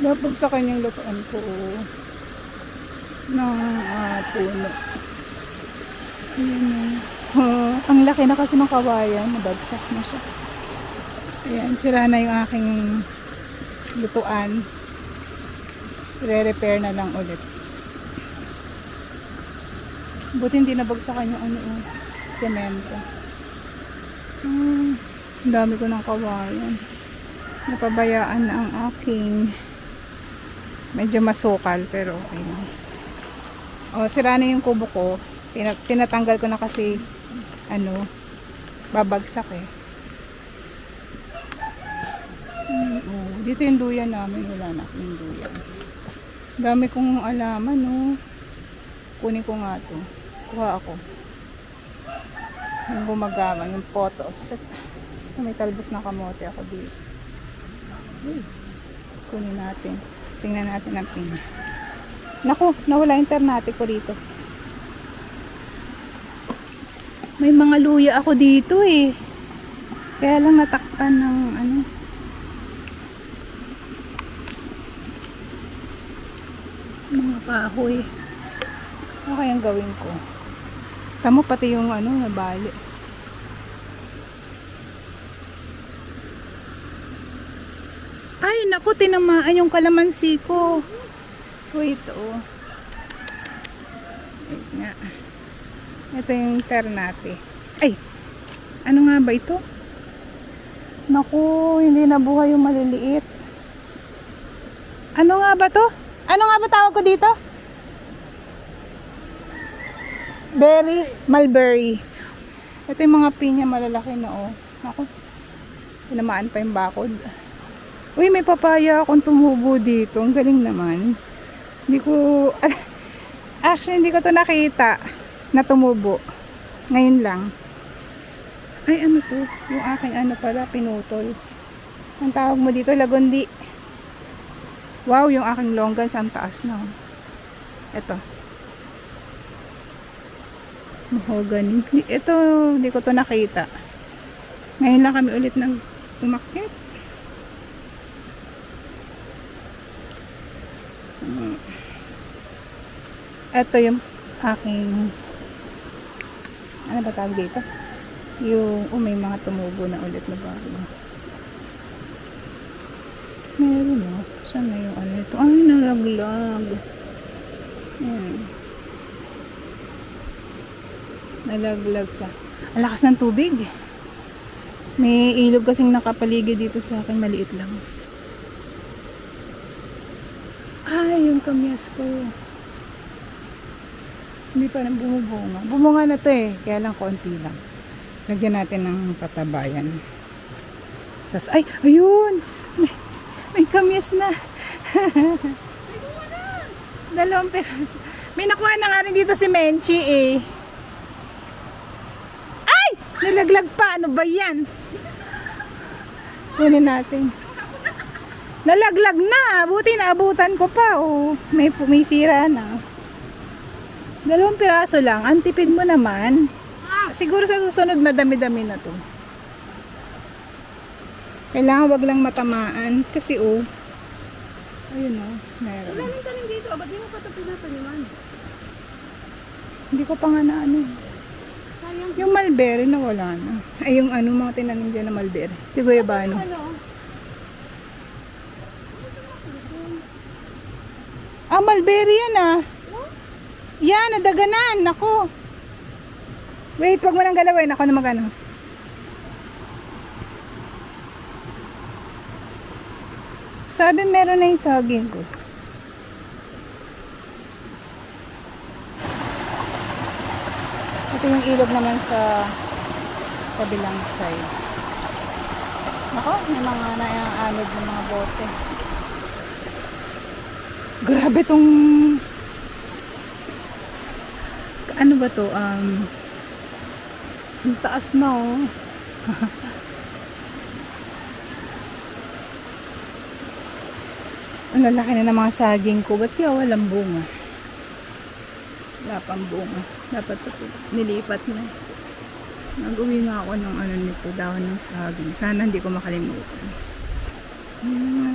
Lapag sa kanyang lutuan ko ng puno. Ayan. Ang laki na kasi ng kawayan. Nabagsak na siya. Ayan, sira na yung aking lutuan. Re-repair na lang ulit. Buti hindi nabagsakan yung semento. Ang dami ko ng kawayan. Napabayaan na ang aking medyo masukal pero okay na. Sira na yung kubo ko. Tinatanggal ko na kasi babagsak eh. Dito yung duyan namin, wala na yung duyan. Dami kong alaman kunin ko nga to. Kuha ako yung gumagama, yung photos. May talbos na kamote ako dito. Kunin natin, tingnan natin ang pin. Naku, nawala yung ternate ko dito. May mga luya ako dito eh. Kaya lang natakpan ng mga kahoy. Ano kayang gawin ko? Tamo pati yung nabali. Ay, naku, tinamaan yung kalamansi ko. Wait, Wait nga. Ito yung ternate. Ay! Ano nga ba ito? Naku, hindi nabuhay yung maliliit. Ano nga ba to? Ano nga ba tawag ko dito? Berry, mulberry. Ito yung mga pinya malalaki na Naku, tinamaan pa yung bakod. Uy, may papaya akong tumubo dito. Ang galing naman. Actually, hindi ko to nakita na tumubo. Ngayon lang. Ay, ano to? Yung aking pala, pinutol. Ang tawag mo dito, lagundi. Wow, yung aking longgan sa taas na. Ito. Mahogany. Ito, hindi ko to nakita. Ngayon lang kami ulit nang umakyat. Ito yung aking ano ba tawag dito? Yung may mga tumubo na ulit na bago. Meron saan na yung ito? Ay, nalaglag. Nalaglag sa ang lakas ng tubig. May ilog kasing nakapaligid dito sa akin, maliit lang. Ay, yung kamyas ko. Hindi pa rin bumubunga. Bumunga na to eh. Kaya lang konti lang. Lagyan natin ng patabayan. Ay! Ayun! May kamyas na. May bunga na. Dalawang peraso. May nakuha na nga rin dito si Menchi eh. Ay! Nilaglag pa. Ano ba yan? Kunin natin. Nalaglag na. Buti naabutan ko pa. May sira na. Dalawang piraso lang. Antipid mo naman. Siguro sa susunod madami-dami na to. Kailangan wag lang matamaan. Kasi ayun meron. Wala nang tanim dito. Ba't di mo pa ito pinataniman? Hindi ko pa nga na Sayang. Yung mulberry na wala na. Ay yung mga tinanim dyan na mulberry. Di guyabano. Mulberry yan Yan, nadaganan. Nako. Wait, wag mo nang galawin. Ako na magano. Sabi meron na yung saging ko. Ito yung ilog naman sa kabilang side. Nako, may mga naianod ng mga bote. Grabe tong ano ba to? Ang taas na Ang lalaki na ng mga saging ko. Ba't kaya walang bunga? Wala pang bunga. Dapat nilipat na. Nag-uwi nga ako ng nito, dahon ng saging. Sana hindi ko makalimutan.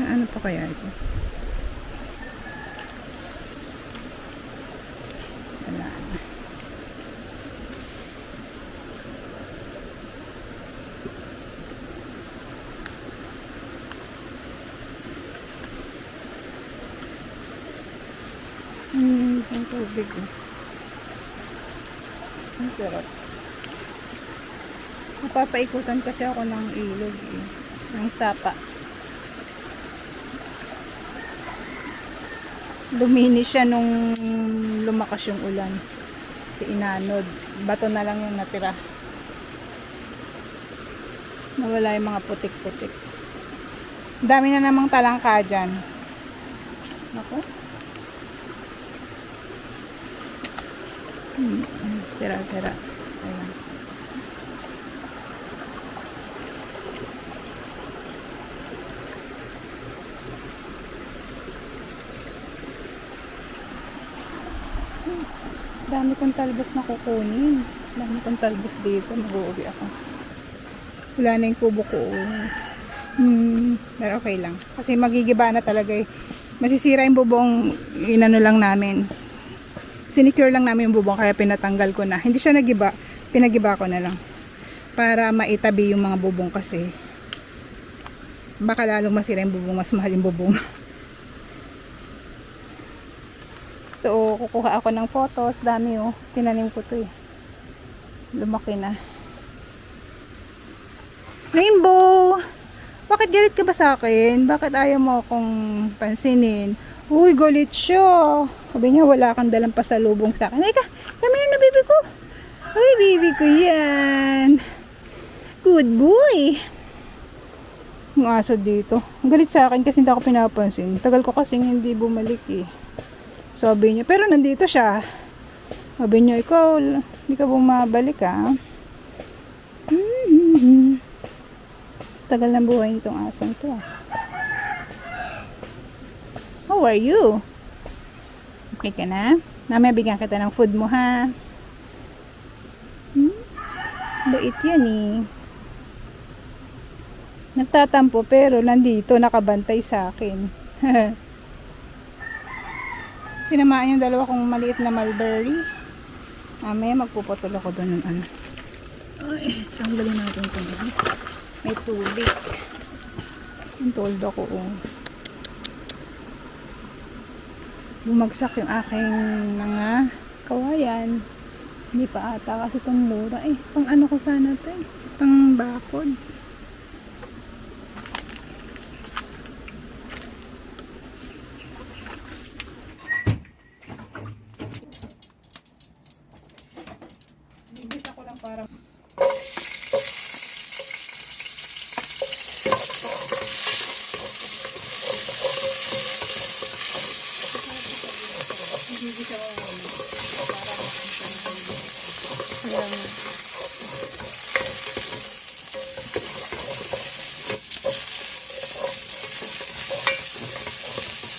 Ano pa kaya ito? tubig eh. Ang sarap. Napapaikutan kasi ako ng ilog eh. Ng sapa. Lumini siya nung lumakas yung ulan. Si inanod. Bato na lang yung natira. Nawala yung mga putik-putik. Dami na namang talangka dyan. Ako. Sira-sira. Ayan. Dami kong talbos na kukunin. Dami kong talbos dito. Mag-uuwi ako. Wala na yung kubo ko. Pero okay lang. Kasi magigiba na talaga eh. Masisira yung bubong. Inano lang namin. Sinicure lang namin yung bubong. Kaya pinatanggal ko na. Hindi siya nagiba. Pinagiba ko na lang. Para maitabi yung mga bubong kasi. Baka lalong masira yung bubong. Mas mahal yung bubong. So, kukuha ako ng photos. Dami oh. Tinanim ko to eh. Lumaki na. Rainbow! Bakit galit ka ba sa akin? Bakit ayaw mo akong pansinin? Uy, galit siya. Sabi niya, wala kang dalang pasalubong sa akin. Ay ka, kami na baby ko. Uy, baby ko yan. Good boy. Yung aso dito. Galit sa akin kasi hindi ako pinapansin. Tagal ko kasing hindi bumalik eh. Sabi niya, pero nandito siya. Sabi niya, ikaw, hindi ka bumabalik ha. Tagal ng buhay nitong asong to. How are you? Okay ka na? Mamaya bigyan kita ng food mo ha. Bait yan eh. Nagtatampo pero nandito nakabantay sa akin. Tinamaan yung dalawa kong maliit na mulberry. Mamaya magpuputol ako doon ng ano. Ay, tanggalin natin ito. May tubig. Ang toldo ko. Bumagsak yung aking mga kawayan. Hindi pa ata kasi itong mura. Eh, pang ano ko sana ito eh. Pang bakod. Bibis ako lang para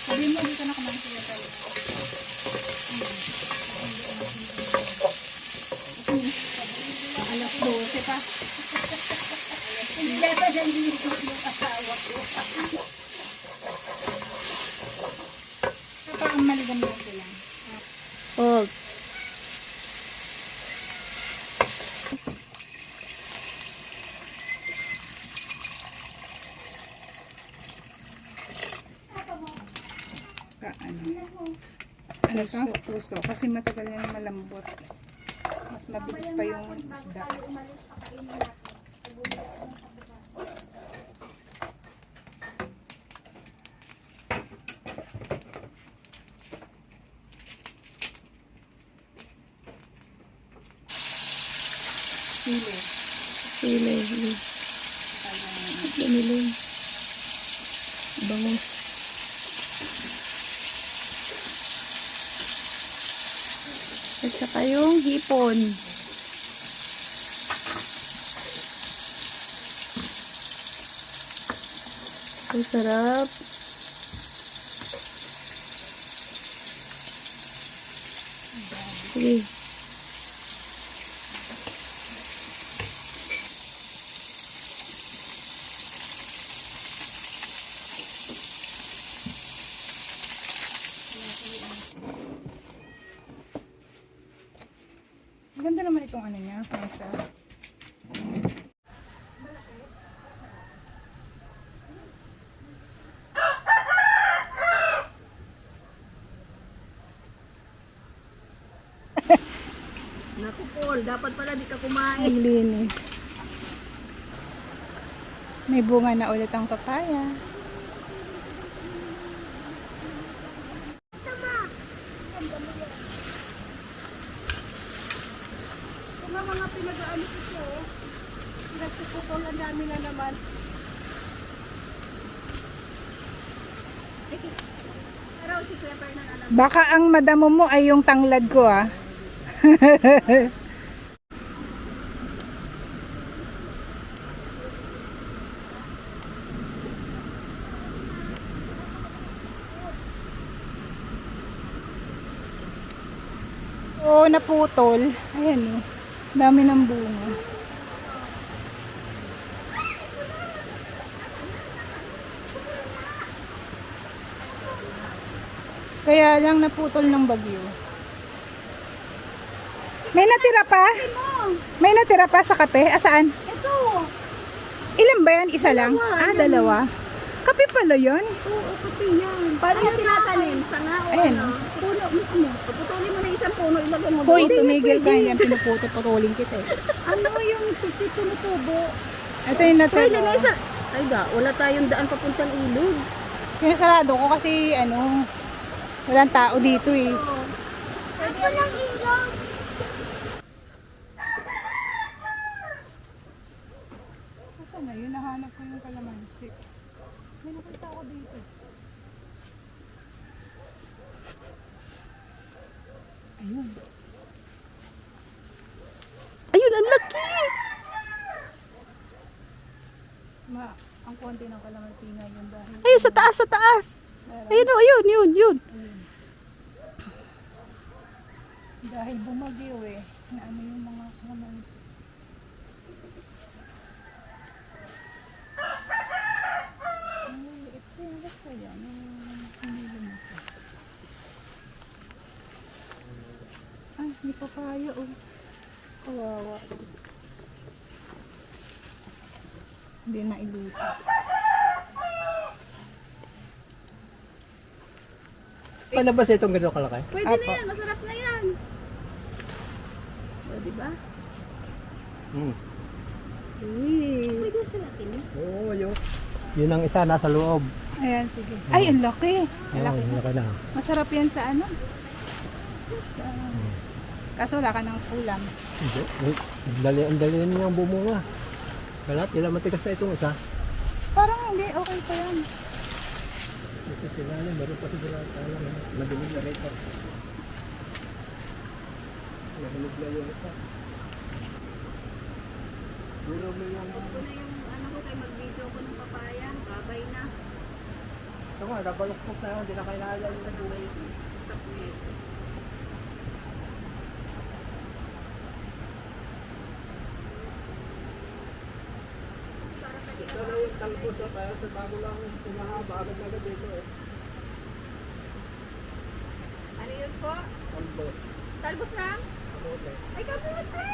sabi mo, dito na kumain sila tayo. Alas 12 pa. Hindi pa dyan dito yung asawa ko. Parang maligam lang sila. Oh. Ano ka? Puso. Kasi matagal yan malambot. Mas mabilis pa yung isda. Sili. Sili. Damiling. Bangus. At saka yung hipon. Ang sarap. Sige. Ganda naman itong ano niya, mesa. Naku, Paul, dapat pala di ka kumain. Naglinis. May bunga na ulit ang papaya. Kung mga pinag-aalis ito, pinagpuputol ang dami na naman. Pero si Kuya Fernan alam. Baka ang madamo mo ay yung tanglad ko ah. Oo, naputol. Ayan oh. Dami ng bunga. Kaya lang naputol ng bagyo. May natira pa? May natira pa sa kape? Asaan? Ito! Ilan ba yan? Isa lang? Dalawa. Kape pala yun? Oo, kape yan. Paano yung tinatanim? Sanga o Ayan. ano? Puno mismo. Puputulin mo na isang puno, ilagay mo Hoy, doon. tumigil ka. Hindi yan pinuputol-putulin kita eh. Ano yung tumutubo? Ito yung Pwede natira. na isa. Ay ga, wala tayong daan papuntang ilog. Pinasarado ko kasi walang tao dito eh. Pwede lang ilog. Saan na yun? Nahanap ko yung kalamansi. May nakita ko dito. Ayun. Ayun, ang laki! Ang konti ng kalamansi nga yun dahil. Ayun, sa taas, sa taas. Ayun, oh, yun. Dahil bumagyo eh. Na ano yung mga kalamansi. Ito yung basta yan. Hindi mo pa. Ay, may papaya oh. Kawawa. Hindi na iluto. Palabas itong ganito kalaki? Pwede Apo. na yan, masarap na yan. O, diba? Pwede sa latin eh. Oo, yun ang isa nasa loob. Ayan, sige. Ay, ang laki. Ang laki. Oo, laki na. Masarap yan sa ano? Sa... Kaso wala ka ng ulam. Hindi. Ang dali niyang bumunga. Kalat, ilang matigas na itong isa. Parang hindi, okay pa yan. Ito sila niya, meron pa sila alam. Madilig na rito. Madilig na yung isa. Duro mo yung... Ito na yung ano ko kayo mag-video ko ng papaya. Babay na. Ito nga, nabalokpok na yun. Hindi na kailangan yung buhay. Stop na yun. Ito na yung talbos na kaya sa bago lang tumahaba. Agad na agad dito eh. Ano yun po? Talbos. Talbos lang? Kamote. Ay, kamote!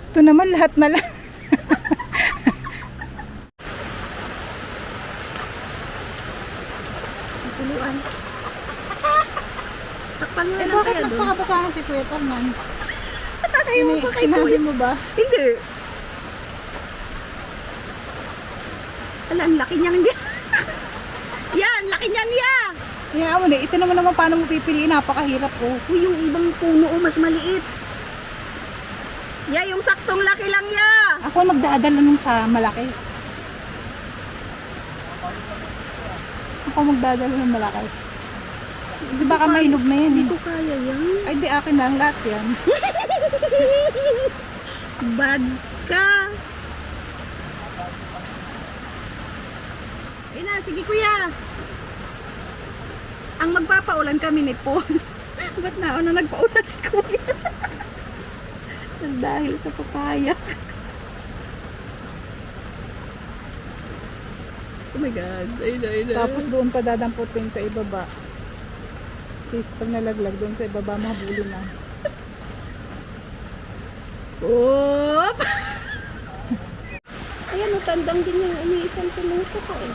Ito naman lahat na lang. Tuluan. Takpan mo Eh na bakit kaya doon. nagpakapasahan si Kuya Parman? Tatakayo mo pa kay Sinabi Kuya. mo ba? Hindi. Ala, ang laki niyang hindi. Yan, laki niyan ya. Kaya mo na, ito naman paano mo pipiliin, napakahirap ko. Uy, yung ibang puno mas maliit. Ya, yung saktong laki lang ya. Ako magdadala nung sa malaki. Ako magdadala ng malaki. Kasi baka mahinog na yan Hindi eh. ko kaya yan. Ay di akin lang lahat yan. Bad ka. Ayun na, sige kuya. Ang magpapaulan kami ni Paul. Ba't na na nagpaulan si kuya? Dahil sa papaya. Oh my God. Ayun. Tapos doon pa dadamputin sa ibaba. Sis, pag nalaglag doon sa ibaba, mahuli na. Oop! Ayan, tandang din yung umiisang tumuto ko eh.